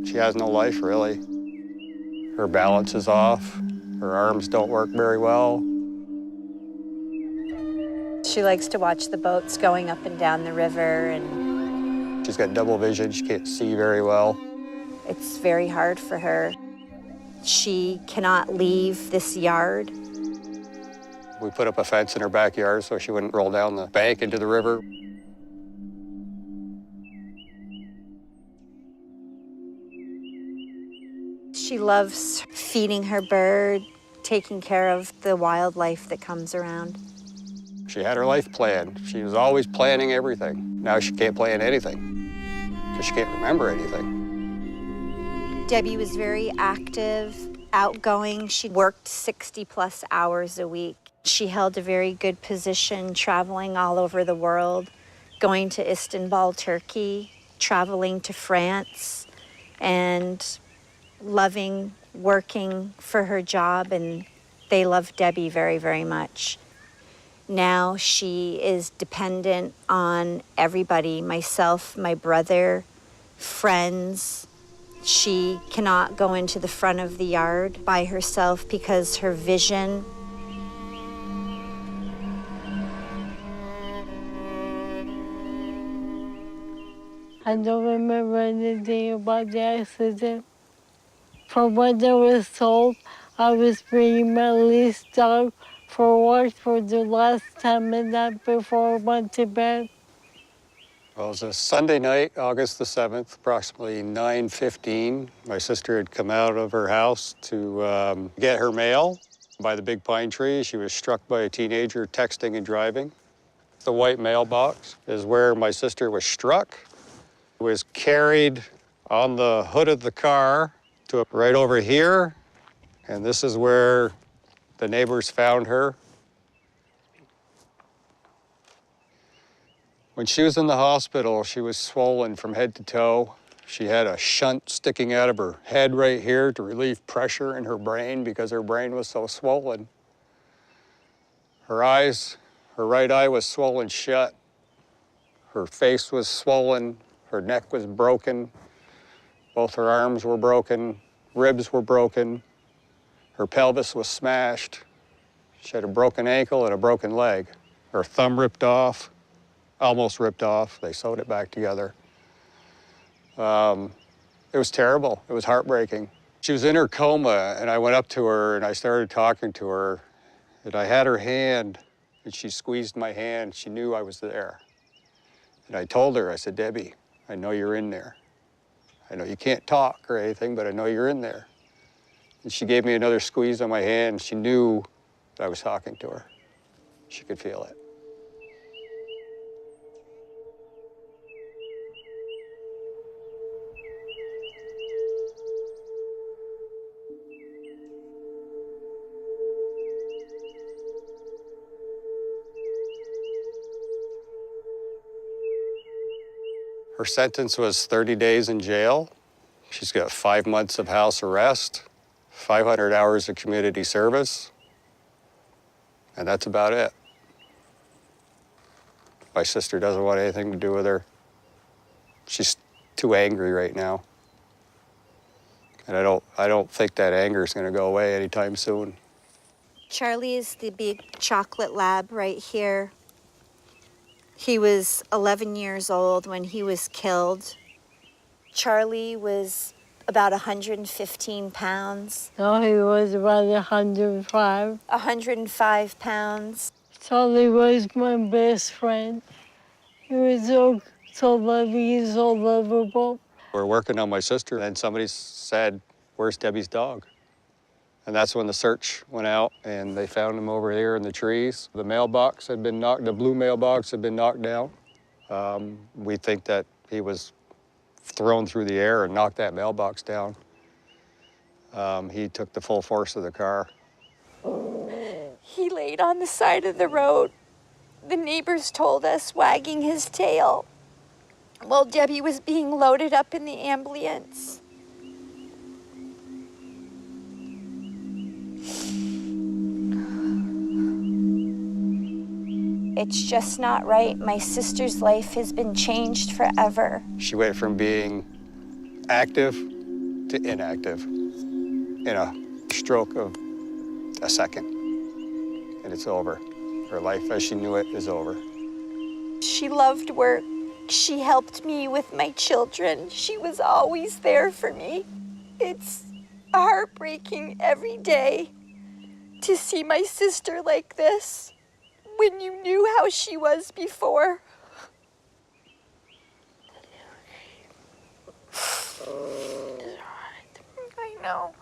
She has no life, really. Her balance is off. Her arms don't work very well. She likes to watch the boats going up and down the river, and She's got double vision. She can't see very well. it's very hard for her. She cannot leave this yard. We put up a fence in her backyard so she wouldn't roll down the bank into the river. She loves feeding her bird, taking care of the wildlife that comes around. She had her life planned. She was always planning everything. Now she can't plan anything because she can't remember anything. Debbie was very active, outgoing. She worked 60+ hours a week. She held a very good position, traveling all over the world, going to Istanbul, Turkey, traveling to France, and loving working for her job, and they loved Debbie very, very much. Now she is dependent on everybody, myself, my brother, friends. She cannot go into the front of the yard by herself because her vision. I don't remember anything about the accident. From what I was told, I was bringing my leased dog for work for the last time and night before I went to bed. Well, it was a Sunday night, August the 7th, approximately 9:15. My sister had come out of her house to get her mail by the big pine tree. She was struck by a teenager texting and driving. The white mailbox is where my sister was struck. Was carried on the hood of the car to right over here, and this is where the neighbors found her. When she was in the hospital, she was swollen from head to toe. She had a shunt sticking out of her head right here to relieve pressure in her brain because her brain was so swollen. Her eyes, her right eye was swollen shut. Her face was swollen. Her neck was broken. Both her arms were broken. Ribs were broken. Her pelvis was smashed. She had a broken ankle and a broken leg. Her thumb ripped off, almost ripped off. They sewed it back together. It was terrible. It was heartbreaking. She was in her coma, and I went up to her and I started talking to her. And I had her hand, and she squeezed my hand. She knew I was there. And I told her, I said, Debbie, I know you're in there. I know you can't talk or anything, but I know you're in there. And she gave me another squeeze on my hand. She knew that I was talking to her. She could feel it. Her sentence was 30 days in jail. She's got 5 months of house arrest, 500 hours of community service, and that's about it. My sister doesn't want anything to do with her. She's too angry right now. And I don't think that anger is going to go away anytime soon. Charlie is the big chocolate lab right here. He was 11 years old when he was killed. Charlie was about 115 pounds. No, he was about 105. 105 pounds. Charlie was my best friend. He was so loving, so lovable. We're working on my sister, and somebody said, "Where's Debbie's dog?" And that's when the search went out, and they found him over here in the trees. The mailbox had been knocked, the blue mailbox had been knocked down. We think that he was thrown through the air and knocked that mailbox down. He took the full force of the car. He laid on the side of the road. The neighbors told us, wagging his tail, while Debbie was being loaded up in the ambulance. It's just not right. My sister's life has been changed forever. She went from being active to inactive in a stroke of a second, and it's over. Her life as she knew it is over. She loved work. She helped me with my children. She was always there for me. It's heartbreaking every day to see my sister like this when you knew how she was before. I know.